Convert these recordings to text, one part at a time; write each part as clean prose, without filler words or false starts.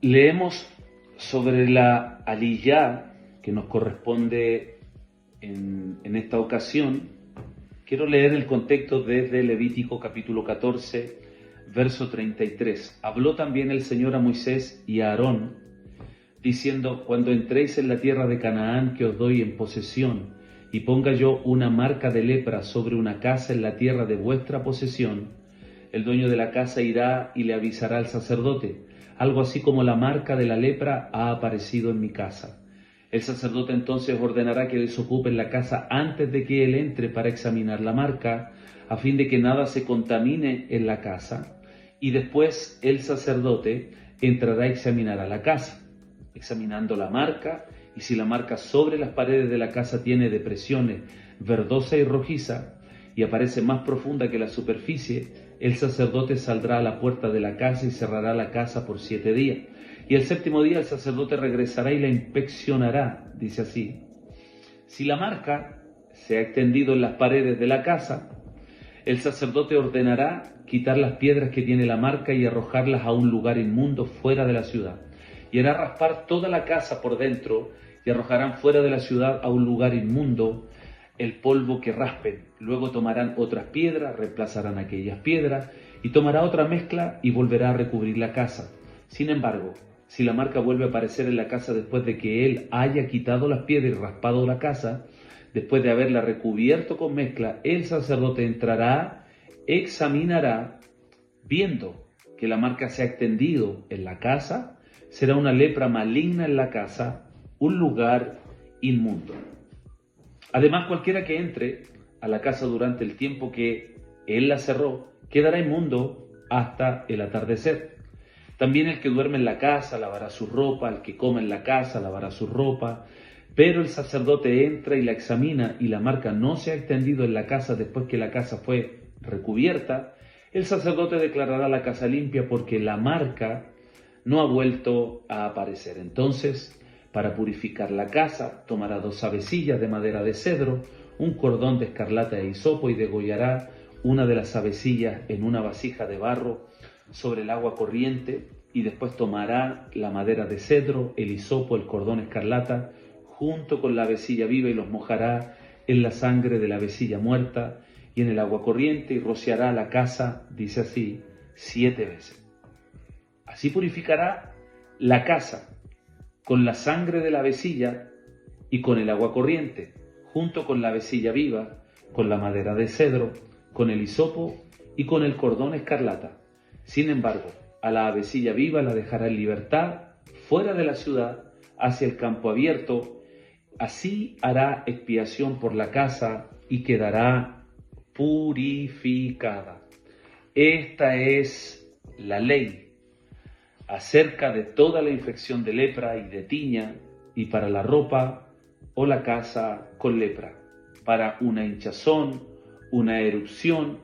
Leemos sobre la aliyá que nos corresponde en esta ocasión. Quiero leer el contexto desde Levítico capítulo 14, verso 33. Habló también el Señor a Moisés y a Aarón, diciendo: cuando entréis en la tierra de Canaán que os doy en posesión, y ponga yo una marca de lepra sobre una casa en la tierra de vuestra posesión, el dueño de la casa irá y le avisará al sacerdote: algo así como la marca de la lepra ha aparecido en mi casa. El sacerdote entonces ordenará que desocupen la casa antes de que él entre para examinar la marca, a fin de que nada se contamine en la casa, y después el sacerdote entrará a examinar a la casa, examinando la marca, y si la marca sobre las paredes de la casa tiene depresiones verdosa y rojiza, y aparece más profunda que la superficie, el sacerdote saldrá a la puerta de la casa y cerrará la casa por 7 días. Y el séptimo día el sacerdote regresará y la inspeccionará. Dice así: si la marca se ha extendido en las paredes de la casa, el sacerdote ordenará quitar las piedras que tiene la marca y arrojarlas a un lugar inmundo fuera de la ciudad. Y hará raspar toda la casa por dentro, y arrojarán fuera de la ciudad a un lugar inmundo el polvo que raspen. Luego tomarán otras piedras, reemplazarán aquellas piedras, y tomará otra mezcla y volverá a recubrir la casa. Sin embargo, si la marca vuelve a aparecer en la casa después de que él haya quitado las piedras y raspado la casa, después de haberla recubierto con mezcla, el sacerdote entrará, examinará, viendo que la marca se ha extendido en la casa, será una lepra maligna en la casa, un lugar inmundo. Además, cualquiera que entre a la casa durante el tiempo que él la cerró, quedará inmundo hasta el atardecer. También el que duerme en la casa lavará su ropa, el que come en la casa lavará su ropa, pero el sacerdote entra y la examina y la marca no se ha extendido en la casa después que la casa fue recubierta, el sacerdote declarará la casa limpia porque la marca no ha vuelto a aparecer. Entonces, para purificar la casa, tomará 2 avecillas de madera de cedro, un cordón de escarlata e hisopo, y degollará una de las avecillas en una vasija de barro sobre el agua corriente, y después tomará la madera de cedro, el hisopo, el cordón escarlata, junto con la avecilla viva, y los mojará en la sangre de la avecilla muerta y en el agua corriente, y rociará la casa, dice así, 7 veces. Así purificará la casa con la sangre de la avecilla y con el agua corriente, junto con la avecilla viva, con la madera de cedro, con el hisopo y con el cordón escarlata. Sin embargo, a la avecilla viva la dejará en libertad fuera de la ciudad, hacia el campo abierto. Así hará expiación por la casa y quedará purificada. Esta es la ley acerca de toda la infección de lepra y de tiña, y para la ropa o la casa con lepra, para una hinchazón, una erupción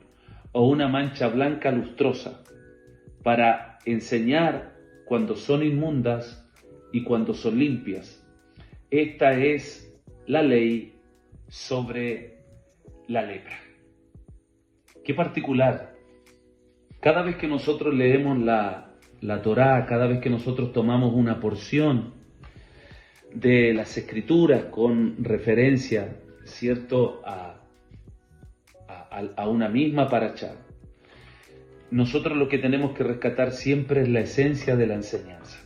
o una mancha blanca lustrosa, para enseñar cuando son inmundas y cuando son limpias. Esta es la ley sobre la lepra. Qué particular. Cada vez que nosotros leemos la Torá, cada vez que nosotros tomamos una porción de las Escrituras con referencia, ¿cierto?, a una misma parashá, nosotros lo que tenemos que rescatar siempre es la esencia de la enseñanza.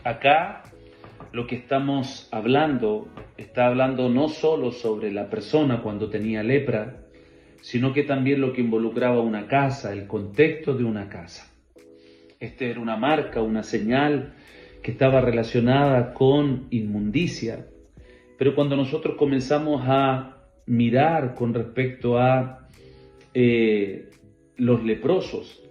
Acá lo que estamos hablando, está hablando no solo sobre la persona cuando tenía lepra, sino que también lo que involucraba una casa, el contexto de una casa. Esta era una marca, una señal que estaba relacionada con inmundicia. Pero cuando nosotros comenzamos a mirar con respecto a los leprosos,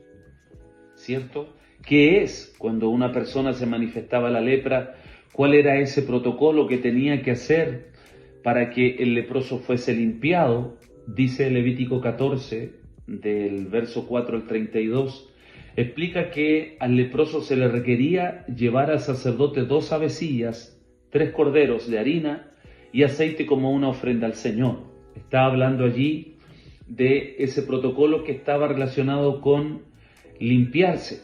¿cierto? ¿Qué es cuando una persona se manifestaba la lepra? ¿Cuál era ese protocolo que tenía que hacer para que el leproso fuese limpiado? Dice Levítico 14, del verso 4 al 32, explica que al leproso se le requería llevar al sacerdote 2 avecillas, 3 corderos de harina y aceite como una ofrenda al Señor. Está hablando allí de ese protocolo que estaba relacionado con limpiarse.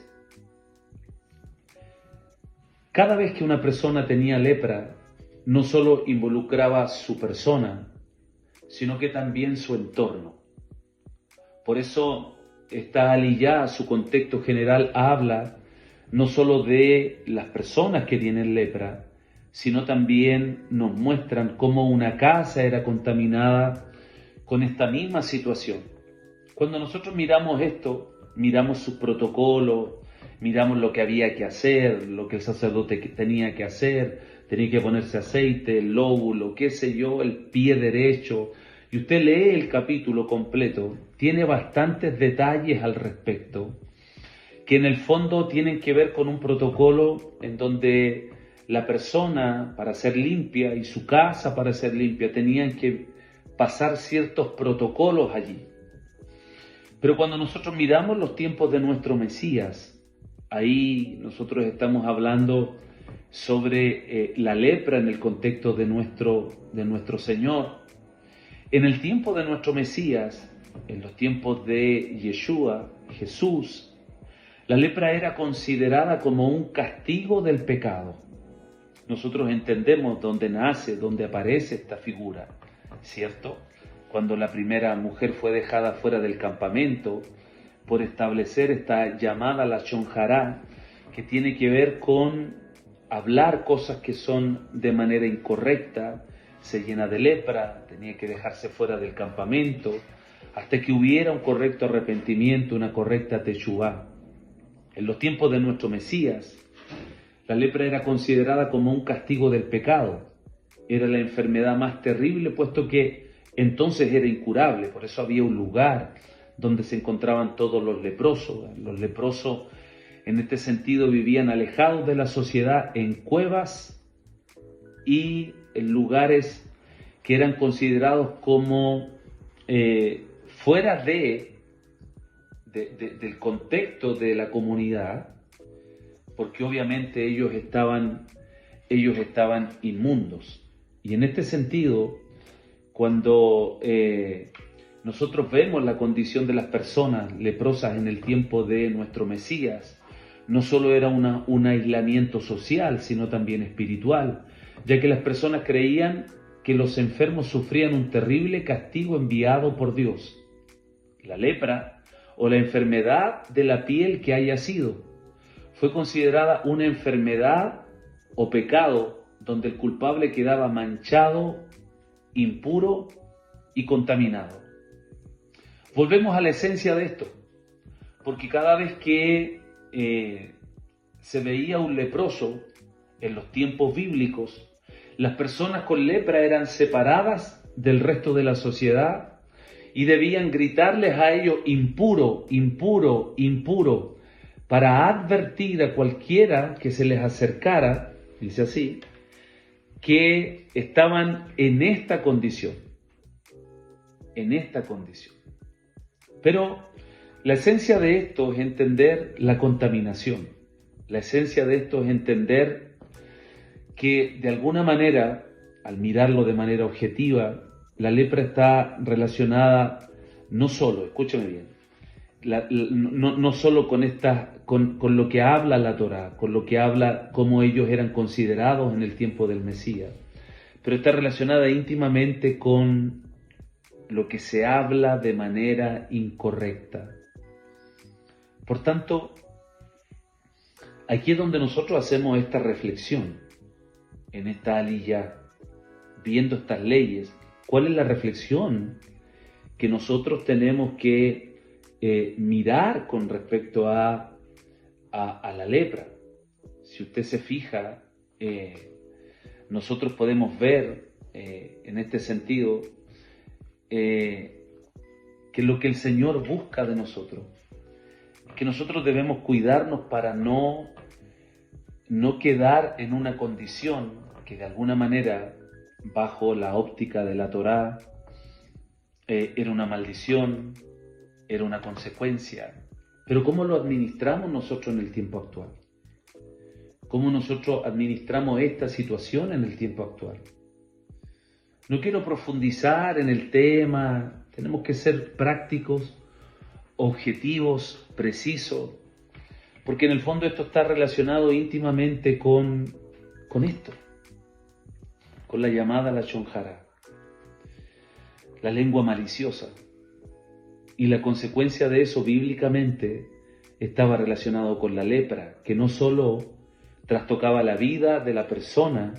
Cada vez que una persona tenía lepra, no solo involucraba su persona, sino que también su entorno. Por eso esta aliyá, su contexto general, habla no solo de las personas que tienen lepra, sino también nos muestran cómo una casa era contaminada con esta misma situación. Cuando nosotros miramos esto, miramos sus protocolos, miramos lo que había que hacer, lo que el sacerdote tenía que hacer, tenía que ponerse aceite, el lóbulo, qué sé yo, el pie derecho. Y usted lee el capítulo completo, tiene bastantes detalles al respecto, que en el fondo tienen que ver con un protocolo en donde la persona, para ser limpia, y su casa para ser limpia, tenían que pasar ciertos protocolos allí. Pero cuando nosotros miramos los tiempos de nuestro Mesías, ahí nosotros estamos hablando sobre la lepra en el contexto de nuestro Señor. En el tiempo de nuestro Mesías, en los tiempos de Yeshua, Jesús, la lepra era considerada como un castigo del pecado. Nosotros entendemos dónde nace, dónde aparece esta figura, ¿cierto? Cuando la primera mujer fue dejada fuera del campamento por establecer esta llamada lashon hará, que tiene que ver con hablar cosas que son de manera incorrecta, se llena de lepra, tenía que dejarse fuera del campamento, hasta que hubiera un correcto arrepentimiento, una correcta teshuvá. En los tiempos de nuestro Mesías, la lepra era considerada como un castigo del pecado. Era la enfermedad más terrible, puesto que entonces era incurable. Por eso había un lugar donde se encontraban todos los leprosos. Los leprosos, en este sentido, vivían alejados de la sociedad en cuevas y en lugares que eran considerados como fuera del contexto de la comunidad, porque obviamente ellos estaban inmundos. Y en este sentido, cuando nosotros vemos la condición de las personas leprosas en el tiempo de nuestro Mesías, no solo era un aislamiento social, sino también espiritual, ya que las personas creían que los enfermos sufrían un terrible castigo enviado por Dios. La lepra, o la enfermedad de la piel que haya sido, fue considerada una enfermedad o pecado donde el culpable quedaba manchado, impuro y contaminado. Volvemos a la esencia de esto, porque cada vez que se veía un leproso en los tiempos bíblicos, las personas con lepra eran separadas del resto de la sociedad y debían gritarles a ellos impuro, impuro, impuro, para advertir a cualquiera que se les acercara, dice así, que estaban en esta condición. Pero la esencia de esto es entender la contaminación. La esencia de esto es entender que de alguna manera, al mirarlo de manera objetiva, la lepra está relacionada no solo, escúchame bien, no solo con lo que habla la Torá, con lo que habla cómo ellos eran considerados en el tiempo del Mesías, pero está relacionada íntimamente con lo que se habla de manera incorrecta. Por tanto, aquí es donde nosotros hacemos esta reflexión, en esta aliyá, viendo estas leyes. ¿Cuál es la reflexión que nosotros tenemos que mirar con respecto a la lepra? Si usted se fija, nosotros podemos ver en este sentido que lo que el Señor busca de nosotros es que nosotros debemos cuidarnos para no quedar en una condición que de alguna manera, bajo la óptica de la Torá, era una maldición, era una consecuencia. Pero ¿cómo lo administramos nosotros en el tiempo actual? ¿Cómo nosotros administramos esta situación en el tiempo actual? No quiero profundizar en el tema, tenemos que ser prácticos, objetivos, precisos, Porque en el fondo esto está relacionado íntimamente con esto, con la llamada Lashon Hara, la lengua maliciosa. Y la consecuencia de eso bíblicamente estaba relacionado con la lepra, que no solo trastocaba la vida de la persona,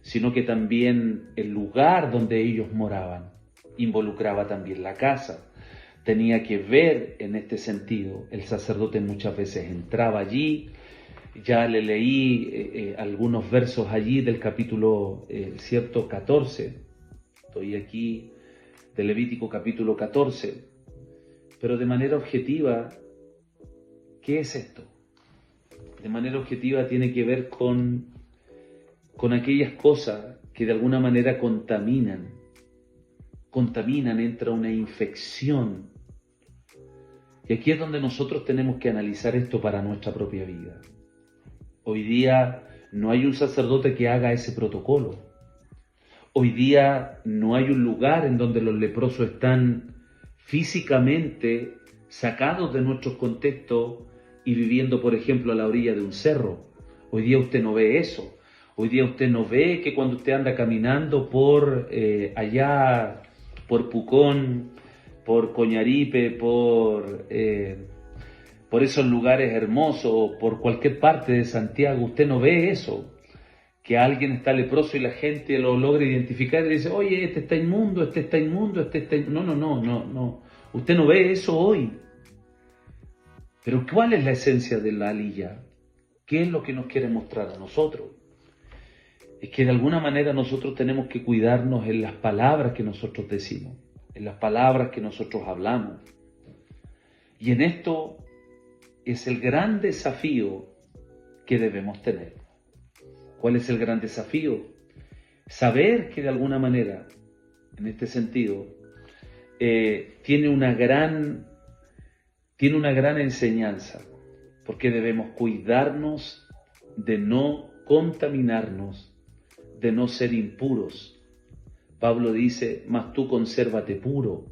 sino que también el lugar donde ellos moraban, involucraba también la casa. Tenía que ver en este sentido, el sacerdote muchas veces entraba allí, ya le leí algunos versos allí del capítulo 14, estoy aquí de Levítico capítulo 14, pero de manera objetiva, ¿qué es esto? De manera objetiva tiene que ver con aquellas cosas que de alguna manera contaminan, entra una infección. Y aquí es donde nosotros tenemos que analizar esto para nuestra propia vida. Hoy día no hay un sacerdote que haga ese protocolo. Hoy día no hay un lugar en donde los leprosos están físicamente sacados de nuestros contextos y viviendo, por ejemplo, a la orilla de un cerro. Hoy día usted no ve eso. Hoy día usted no ve que cuando usted anda caminando por allá, por Pucón, por Coñaripe, por esos lugares hermosos, por cualquier parte de Santiago, usted no ve eso. Que alguien está leproso y la gente lo logra identificar y dice, oye, este está inmundo, este está inmundo, este está inmundo. No. Usted no ve eso hoy. Pero ¿cuál es la esencia de la aliyá? ¿Qué es lo que nos quiere mostrar a nosotros? Es que de alguna manera nosotros tenemos que cuidarnos en las palabras que nosotros decimos, en las palabras que nosotros hablamos. Y en esto es el gran desafío que debemos tener. ¿Cuál es el gran desafío? Saber que de alguna manera, en este sentido, tiene una gran enseñanza, porque debemos cuidarnos de no contaminarnos, de no ser impuros. Pablo dice, mas tú consérvate puro.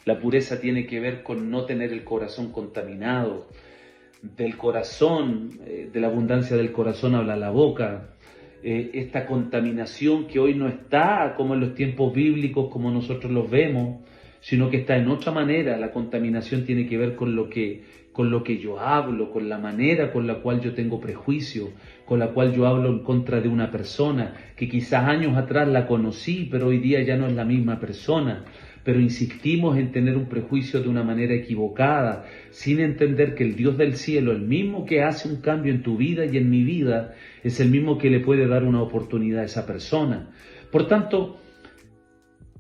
La pureza tiene que ver con no tener el corazón contaminado. Del corazón, de la abundancia del corazón habla la boca. Esta contaminación que hoy no está como en los tiempos bíblicos, como nosotros los vemos, sino que está en otra manera. La contaminación tiene que ver con lo que yo hablo, con la manera con la cual yo tengo prejuicio, con la cual yo hablo en contra de una persona que quizás años atrás la conocí, pero hoy día ya no es la misma persona. Pero insistimos en tener un prejuicio de una manera equivocada, sin entender que el Dios del cielo, el mismo que hace un cambio en tu vida y en mi vida, es el mismo que le puede dar una oportunidad a esa persona. Por tanto,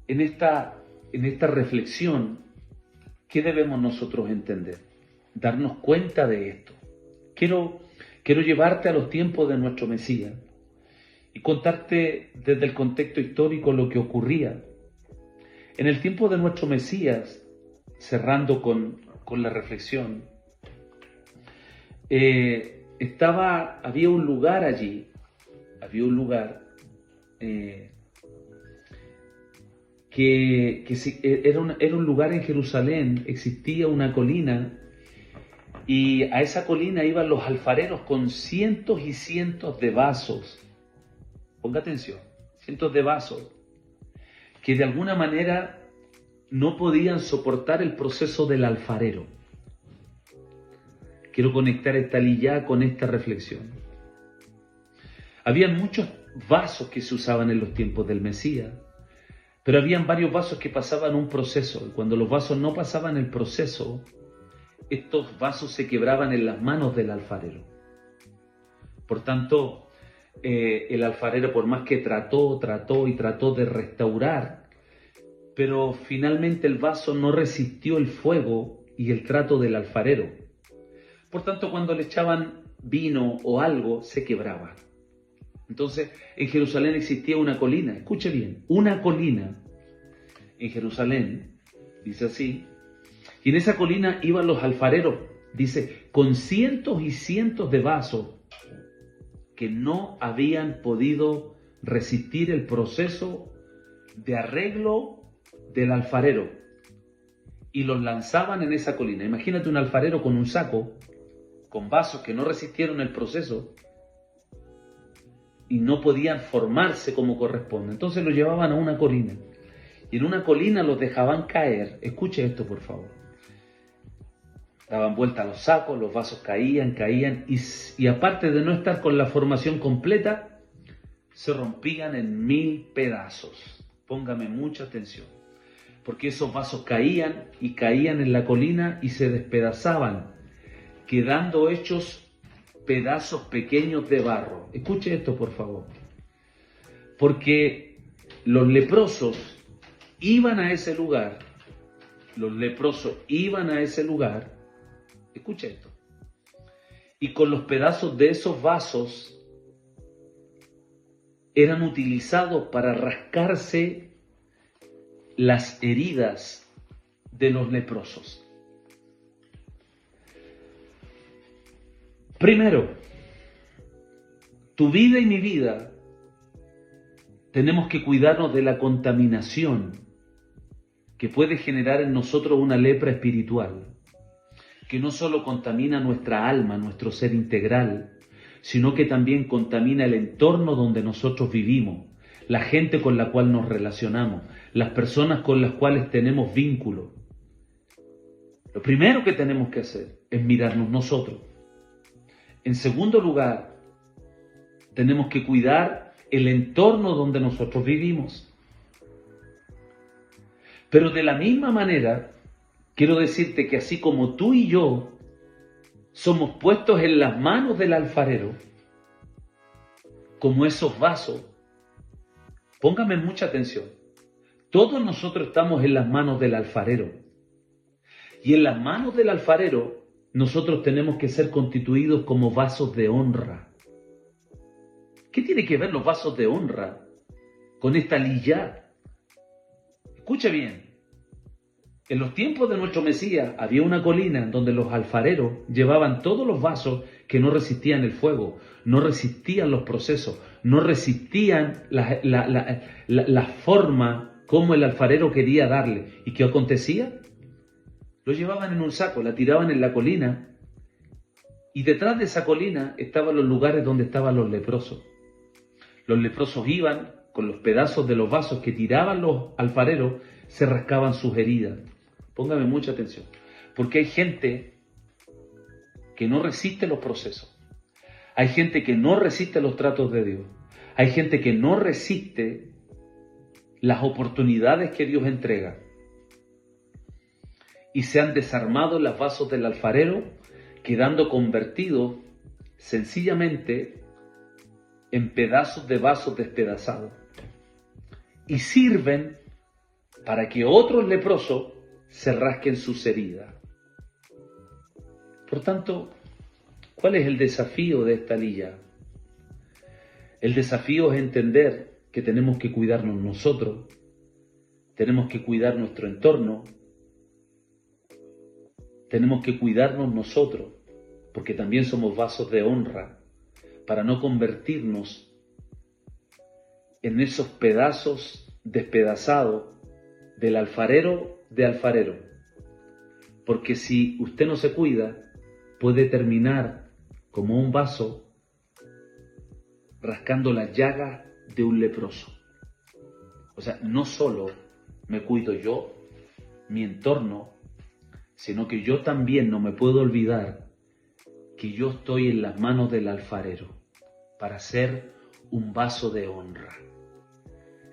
en esta reflexión, ¿qué debemos nosotros entender? Darnos cuenta de esto. Quiero llevarte a los tiempos de nuestro Mesías y contarte desde el contexto histórico lo que ocurría. En el tiempo de nuestro Mesías, cerrando con la reflexión, había un lugar allí, que era un lugar en Jerusalén, existía una colina, y a esa colina iban los alfareros con cientos y cientos de vasos. Ponga atención, cientos de vasos, que de alguna manera no podían soportar el proceso del alfarero. Quiero conectar esta aliyá con esta reflexión. Habían muchos vasos que se usaban en los tiempos del Mesías, pero habían varios vasos que pasaban un proceso, y cuando los vasos no pasaban el proceso, estos vasos se quebraban en las manos del alfarero. Por tanto, el alfarero, por más que trató de restaurar, pero finalmente el vaso no resistió el fuego y el trato del alfarero. Por tanto, cuando le echaban vino o algo, se quebraba. Entonces, en Jerusalén existía una colina, escuche bien, una colina en Jerusalén, dice así, y en esa colina iban los alfareros, dice, con cientos y cientos de vasos que no habían podido resistir el proceso de arreglo del alfarero, y los lanzaban en esa colina. Imagínate un alfarero con un saco con vasos que no resistieron el proceso y no podían formarse como corresponde. Entonces los llevaban a una colina. Y en una colina los dejaban caer. Escuche esto, por favor. Daban vuelta a los sacos, los vasos caían, y aparte de no estar con la formación completa, se rompían en 1000 pedazos. Póngame mucha atención. Porque esos vasos caían en la colina y se despedazaban, quedando hechos pedazos pequeños de barro. Escuche esto, por favor. Porque los leprosos iban a ese lugar, escucha esto, y con los pedazos de esos vasos eran utilizados para rascarse las heridas de los leprosos. Primero, tu vida y mi vida tenemos que cuidarnos de la contaminación que puede generar en nosotros una lepra espiritual, que no solo contamina nuestra alma, nuestro ser integral, sino que también contamina el entorno donde nosotros vivimos, la gente con la cual nos relacionamos, las personas con las cuales tenemos vínculo. Lo primero que tenemos que hacer es mirarnos nosotros. En segundo lugar, tenemos que cuidar el entorno donde nosotros vivimos. Pero de la misma manera, quiero decirte que así como tú y yo somos puestos en las manos del alfarero, como esos vasos, póngame mucha atención, todos nosotros estamos en las manos del alfarero. Y en las manos del alfarero, nosotros tenemos que ser constituidos como vasos de honra. ¿Qué tiene que ver los vasos de honra con esta liyá? Escuche bien, en los tiempos de nuestro Mesías había una colina donde los alfareros llevaban todos los vasos que no resistían el fuego, no resistían los procesos, no resistían la forma como el alfarero quería darle. ¿Y qué acontecía? Lo llevaban en un saco, la tiraban en la colina, y detrás de esa colina estaban los lugares donde estaban los leprosos. Los leprosos iban con los pedazos de los vasos que tiraban los alfareros, se rascaban sus heridas. Póngame mucha atención, porque hay gente que no resiste los procesos. Hay gente que no resiste los tratos de Dios. Hay gente que no resiste las oportunidades que Dios entrega. Y se han desarmado los vasos del alfarero, quedando convertidos sencillamente en pedazos de vasos despedazados. Y sirven para que otros leprosos se rasquen sus heridas. Por tanto, ¿cuál es el desafío de esta liyá? El desafío es entender que tenemos que cuidarnos nosotros, tenemos que cuidar nuestro entorno, tenemos que cuidarnos nosotros, porque también somos vasos de honra, para no convertirnos en esos pedazos despedazados del alfarero de alfarero. Porque si usted no se cuida, puede terminar como un vaso rascando las llagas de un leproso. O sea, no solo me cuido yo, mi entorno, sino que yo también no me puedo olvidar que yo estoy en las manos del alfarero para ser un vaso de honra.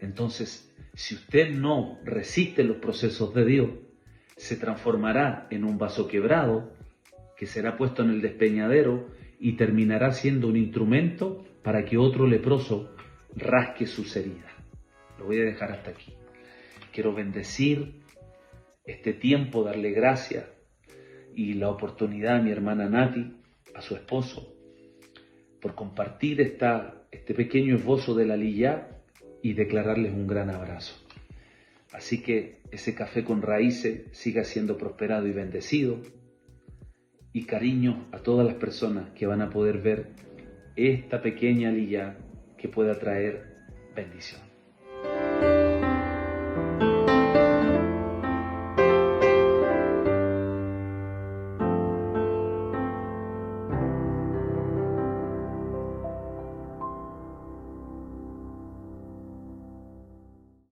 Entonces, si usted no resiste los procesos de Dios, se transformará en un vaso quebrado que será puesto en el despeñadero y terminará siendo un instrumento para que otro leproso rasque sus heridas. Lo voy a dejar hasta aquí. Quiero bendecir este tiempo, darle gracias y la oportunidad a mi hermana Nati, a su esposo, por compartir este pequeño esbozo de la liyá y declararles un gran abrazo. Así que ese café con raíces siga siendo prosperado y bendecido, y cariño a todas las personas que van a poder ver esta pequeña liyá que pueda traer bendición.